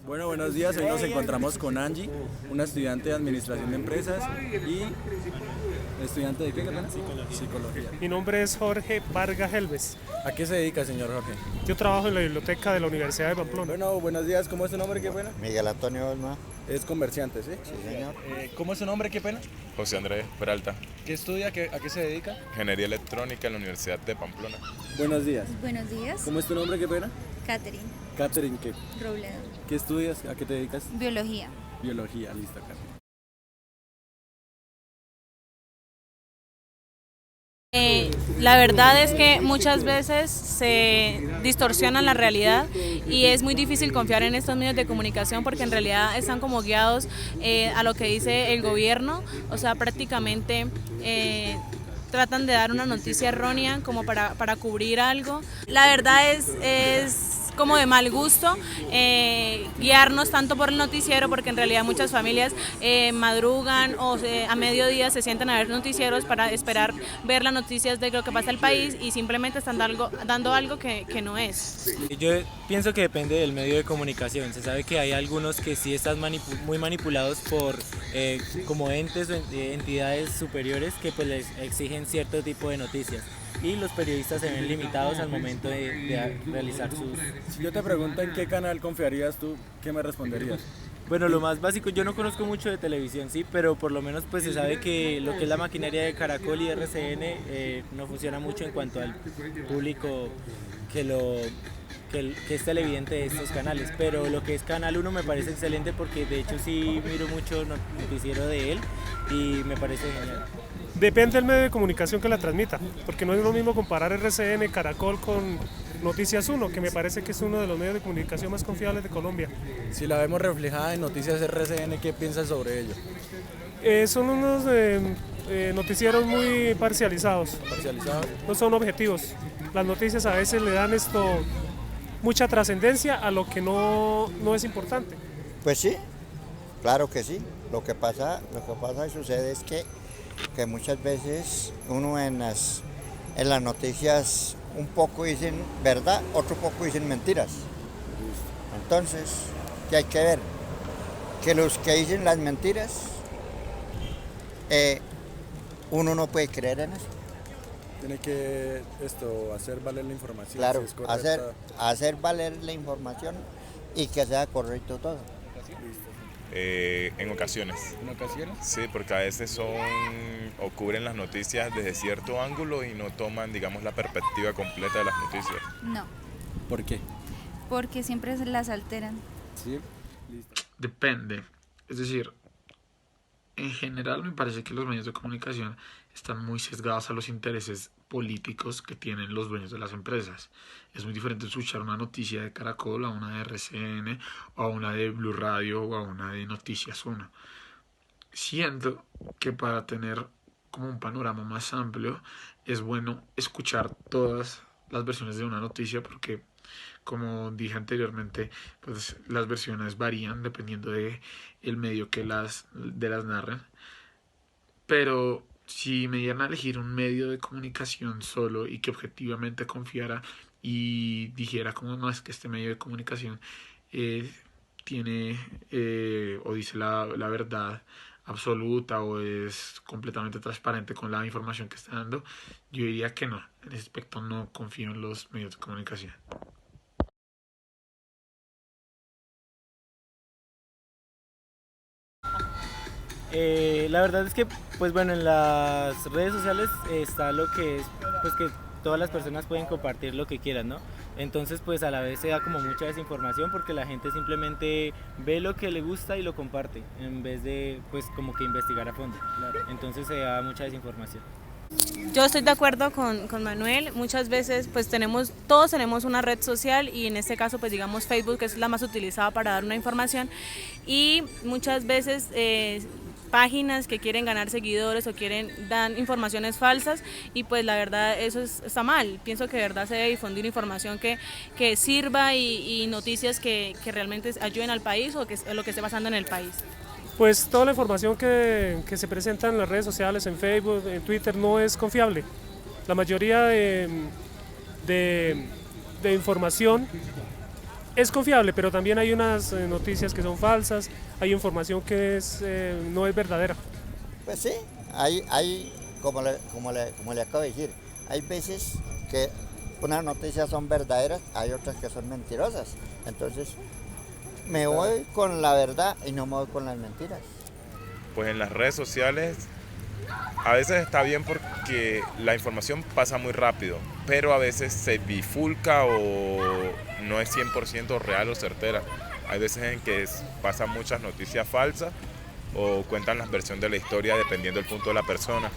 Bueno, buenos días. Hoy nos encontramos con Angie, una estudiante de Administración de Empresas y estudiante de qué, perdón? Psicología. Mi nombre es Jorge Vargas Helves. ¿A qué se dedica, señor Jorge? Yo trabajo en la biblioteca de la Universidad de Pamplona. Bueno, buenos días. ¿Cómo es su nombre? Qué pena. Miguel Antonio Olma. Es comerciante, ¿sí? Sí, señor. ¿Cómo es su nombre? Qué pena. José Andrés Peralta, ¿Qué estudia? ¿A qué se dedica? Ingeniería Electrónica en la Universidad de Pamplona. Buenos días. Buenos días, ¿Cómo es tu nombre? Qué pena. Catherine Catherine, Robledo, ¿qué estudias? ¿A qué te dedicas? biología. Biología, listo, Catherine. La verdad es que muchas veces se distorsiona la realidad y es muy difícil confiar en estos medios de comunicación porque en realidad están como guiados a lo que dice el gobierno, o sea, prácticamente tratan de dar una noticia errónea como para cubrir algo. La verdad es como de mal gusto guiarnos tanto por el noticiero porque en realidad muchas familias madrugan o a mediodía se sientan a ver noticieros para esperar ver las noticias de lo que pasa en el país y simplemente están dando algo que no es. Yo pienso que depende del medio de comunicación. Se sabe que hay algunos que sí están muy manipulados por como entes o entidades superiores que pues les exigen cierto tipo de noticias y los periodistas se ven limitados al momento de realizar sus... Si yo te pregunto en qué canal confiarías tú, ¿qué me responderías? Bueno, lo más básico, yo no conozco mucho de televisión, sí, pero por lo menos pues se sabe que lo que es la maquinaria de Caracol y RCN no funciona mucho en cuanto al público que es televidente de estos canales, pero lo que es Canal 1 me parece excelente porque de hecho sí miro mucho noticiero de él y me parece genial. Depende del medio de comunicación que la transmita, porque no es lo mismo comparar RCN, Caracol con Noticias 1, que me parece que es uno de los medios de comunicación más confiables de Colombia. Si la vemos reflejada en Noticias RCN, ¿qué piensas sobre ello? Son unos noticieros muy parcializados, ¿Parcializado? no son objetivos. Las noticias a veces le dan mucha trascendencia a lo que no es importante. Pues sí, claro que sí. Lo que pasa y sucede es que muchas veces uno en las noticias un poco dicen verdad, otro poco dicen mentiras. Entonces, ¿qué hay que ver? Que los que dicen las mentiras, uno no puede creer en eso. Tiene que hacer valer la información. Claro, Si es correcta. hacer valer la información y que sea correcto todo. En ocasiones. ¿En ocasiones? Sí, porque a veces o cubren las noticias desde cierto ángulo y no toman, digamos, la perspectiva completa de las noticias. No, ¿Por qué? porque siempre se las alteran. Sí, listo. Depende. Es decir, en general me parece que los medios de comunicación están muy sesgados a los intereses políticos que tienen los dueños de las empresas. Es muy diferente escuchar una noticia de Caracol a una de RCN o a una de Blue Radio o a una de Noticias 1. Siento que para tener como un panorama más amplio es bueno escuchar todas las versiones de una noticia porque, como dije anteriormente, pues las versiones varían dependiendo de el medio que las narren. Pero si me dieran a elegir un medio de comunicación solo y que objetivamente confiara y dijera como no es que este medio de comunicación tiene o dice la verdad absoluta o es completamente transparente con la información que está dando, yo diría que no. En ese aspecto no confío en los medios de comunicación. La verdad es que, pues bueno, en las redes sociales está lo que es, pues que todas las personas pueden compartir lo que quieran, ¿no? Entonces, pues a la vez se da como mucha desinformación porque la gente simplemente ve lo que le gusta y lo comparte, en vez de, pues, como que investigar a fondo. Entonces se da mucha desinformación. Yo estoy de acuerdo con Manuel, muchas veces pues todos tenemos una red social y en este caso pues digamos Facebook, que es la más utilizada para dar una información y muchas veces páginas que quieren ganar seguidores o dan informaciones falsas y pues la verdad eso está mal. Pienso que de verdad se debe difundir información que sirva y noticias que realmente ayuden al país o lo que esté pasando en el país. Pues toda la información que se presenta en las redes sociales, en Facebook, en Twitter, no es confiable. La mayoría de información es confiable, pero también hay unas noticias que son falsas, hay información que no es verdadera. Pues sí, hay como le acabo de decir, hay veces que unas noticias son verdaderas, hay otras que son mentirosas. Entonces, me voy con la verdad y no me voy con las mentiras. Pues en las redes sociales a veces está bien porque la información pasa muy rápido, pero a veces se bifurca o no es 100% real o certera. Hay veces en que pasan muchas noticias falsas o cuentan la versión de la historia dependiendo del punto de la persona.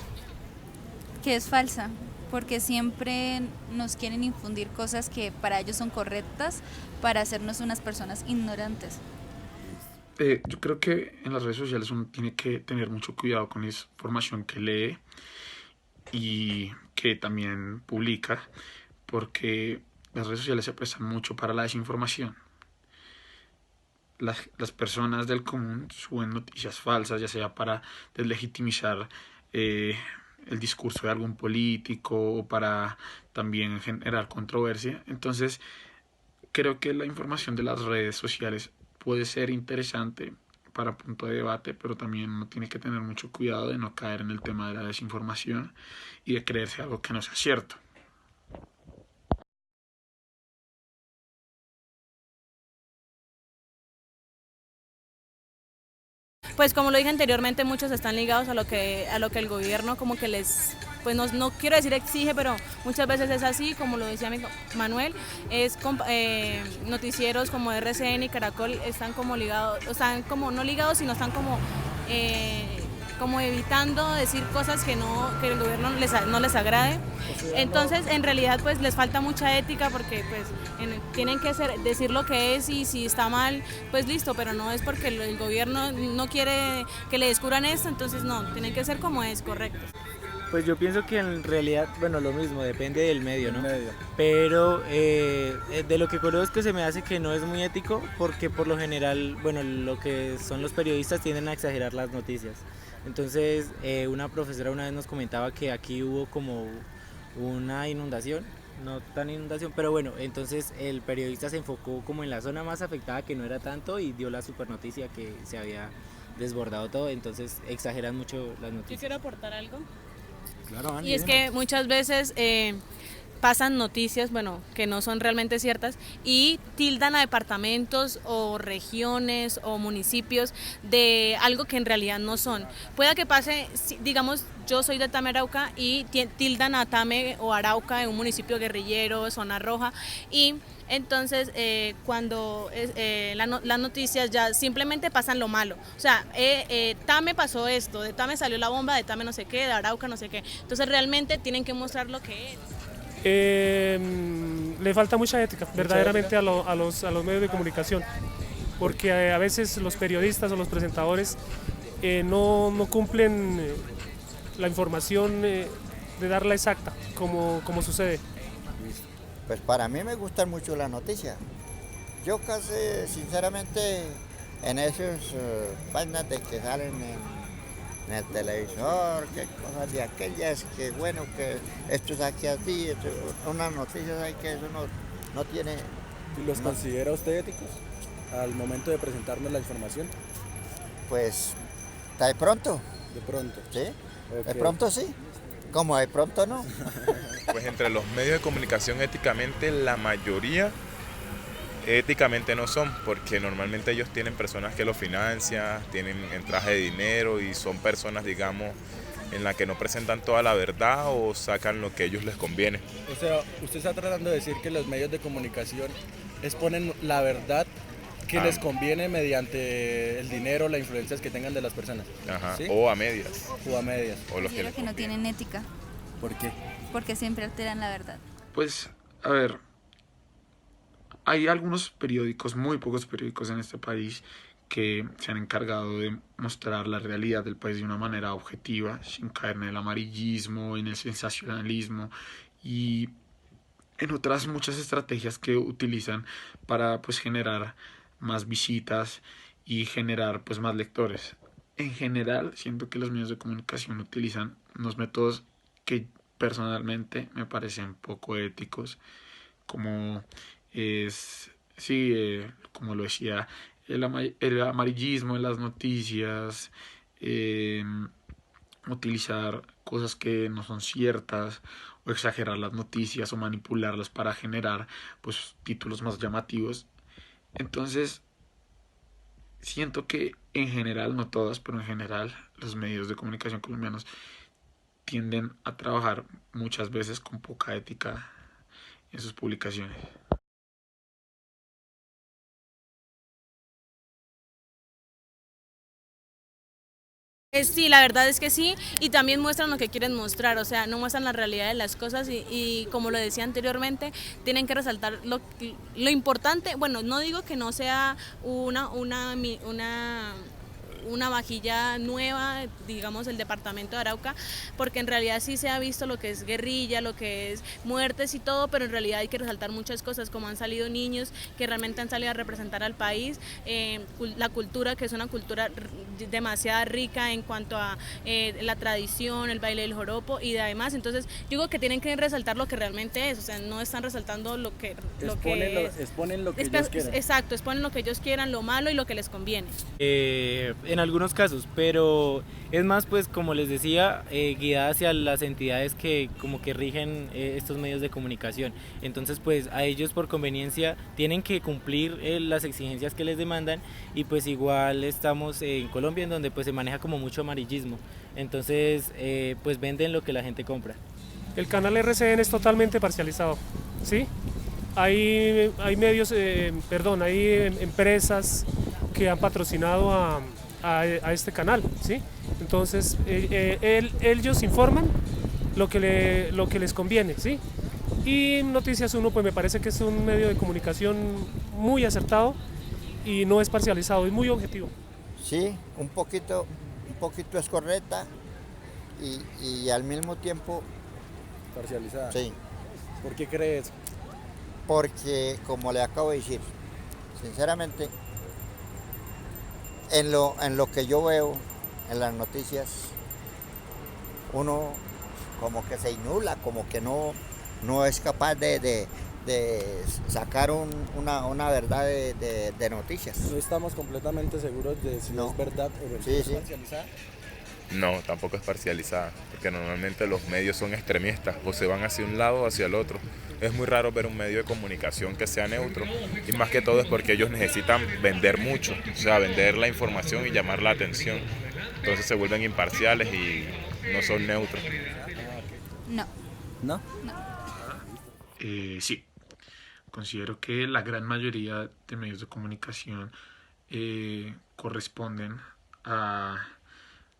Que es falsa, porque siempre nos quieren infundir cosas que para ellos son correctas para hacernos unas personas ignorantes. Yo creo que en las redes sociales uno tiene que tener mucho cuidado con esa información que lee y que también publica, porque las redes sociales se prestan mucho para la desinformación. Las personas del común suben noticias falsas, ya sea para deslegitimizar el discurso de algún político o para también generar controversia. Entonces, creo que la información de las redes sociales puede ser interesante para punto de debate, pero también uno tiene que tener mucho cuidado de no caer en el tema de la desinformación y de creerse algo que no sea cierto. Pues como lo dije anteriormente, muchos están ligados a lo que el gobierno como que les, pues no quiero decir exige, pero muchas veces es así, como lo decía mi Manuel, noticieros como RCN y Caracol están como ligados, están como no ligados, sino están como evitando decir cosas que el gobierno no les agrade. Entonces, en realidad, pues les falta mucha ética porque pues tienen que decir lo que es y si está mal, pues listo, pero no es porque el gobierno no quiere que le descubran esto, entonces no, tienen que ser como es, correcto. Pues yo pienso que en realidad, bueno, lo mismo, depende del medio, ¿no? Pero de lo que conozco se me hace que no es muy ético porque por lo general, bueno, lo que son los periodistas tienden a exagerar las noticias. Entonces, una profesora una vez nos comentaba que aquí hubo como una inundación, no tan inundación, pero bueno, entonces el periodista se enfocó como en la zona más afectada que no era tanto y dio la super noticia que se había desbordado todo, entonces exageran mucho las noticias. Yo quiero aportar algo. Claro, y es que muchas veces pasan noticias, bueno, que no son realmente ciertas y tildan a departamentos o regiones o municipios de algo que en realidad no son. Pueda que pase, digamos, yo soy de Tame, Arauca y tildan a Tame o Arauca en un municipio guerrillero, zona roja y entonces cuando las noticias ya simplemente pasan lo malo, o sea, Tame pasó esto, de Tame salió la bomba, de Tame no sé qué, de Arauca no sé qué, entonces realmente tienen que mostrar lo que es. Le falta mucha ética, verdaderamente a los medios de comunicación, porque a veces los periodistas o los presentadores no cumplen la información de darla exacta, como sucede. Pues para mí me gustan mucho las noticias. Yo casi, sinceramente, en esas páginas de que salen en el televisor, que cosas de aquellas, que bueno, que esto es aquí así, unas noticias hay que eso no tiene... ¿Y los considera usted éticos al momento de presentarnos la información? Pues, de pronto. De pronto. Sí, Okay. De pronto sí, como de pronto no. Pues entre los medios de comunicación éticamente la mayoría éticamente no son, porque normalmente ellos tienen personas que los financian, tienen entradas de dinero y son personas, digamos, en las que no presentan toda la verdad o sacan lo que a ellos les conviene. O sea, usted está tratando de decir que los medios de comunicación exponen la verdad que les conviene mediante el dinero, las influencias que tengan de las personas. Ajá. ¿Sí? O a medias. O a medias. O los Considero que no tienen ética. ¿Por qué? Porque siempre alteran la verdad. Pues, a ver, hay algunos periódicos, muy pocos periódicos en este país que se han encargado de mostrar la realidad del país de una manera objetiva, sin caer en el amarillismo, en el sensacionalismo y en otras muchas estrategias que utilizan para pues generar más visitas y generar pues más lectores. En general, siento que los medios de comunicación utilizan unos métodos que personalmente me parecen poco éticos, como es Sí, como lo decía, el amarillismo en las noticias, eh, utilizar cosas que no son ciertas o exagerar las noticias o manipularlas para generar pues títulos más llamativos. Entonces, siento que en general, no todas, pero en general los medios de comunicación colombianos tienden a trabajar muchas veces con poca ética en sus publicaciones. Sí, la verdad es que sí, y también muestran lo que quieren mostrar, o sea, no muestran la realidad de las cosas y como lo decía anteriormente, tienen que resaltar lo importante, bueno, no digo que no sea una vajilla nueva, digamos el departamento de Arauca, porque en realidad sí se ha visto lo que es guerrilla, lo que es muertes y todo, pero en realidad hay que resaltar muchas cosas, como han salido niños que realmente han salido a representar al país, la cultura, que es una cultura demasiado rica en cuanto a la tradición, el baile del joropo y demás, entonces yo digo que tienen que resaltar lo que realmente es, o sea, no están resaltando lo que exponen lo que ellos quieren. Exacto, exponen lo que ellos quieran, lo malo y lo que les conviene. En algunos casos, pero es más pues como les decía, guiada hacia las entidades que como que rigen estos medios de comunicación. Entonces pues a ellos por conveniencia tienen que cumplir las exigencias que les demandan y pues igual estamos en Colombia en donde pues se maneja como mucho amarillismo. Entonces pues venden lo que la gente compra. El canal RCN es totalmente parcializado, ¿sí? Hay medios, hay empresas que han patrocinado a este canal, ¿sí? Entonces ellos informan lo que les conviene, ¿sí? Y Noticias 1 pues me parece que es un medio de comunicación muy acertado y no es parcializado, es muy objetivo. Sí, un poquito es correcta y al mismo tiempo, Parcializada. sí, ¿Por qué crees? porque como le acabo de decir, sinceramente, en lo que yo veo en las noticias, uno como que se inula, como que no es capaz de sacar una verdad de noticias. No estamos completamente seguros de si No. es verdad o no. Sí, ¿Es sí. parcializada? No, tampoco es parcializada, porque normalmente los medios son extremistas, o se van hacia un lado o hacia el otro. Es muy raro ver un medio de comunicación que sea neutro, y más que todo es porque ellos necesitan vender mucho, o sea, vender la información y llamar la atención. Entonces se vuelven imparciales y no son neutros. No. ¿No? Sí, considero que la gran mayoría de medios de comunicación corresponden a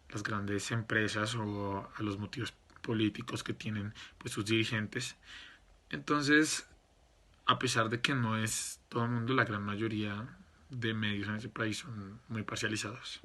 las grandes empresas o a los motivos políticos que tienen pues sus dirigentes. Entonces, a pesar de que no es todo el mundo, la gran mayoría de medios en ese país son muy parcializados.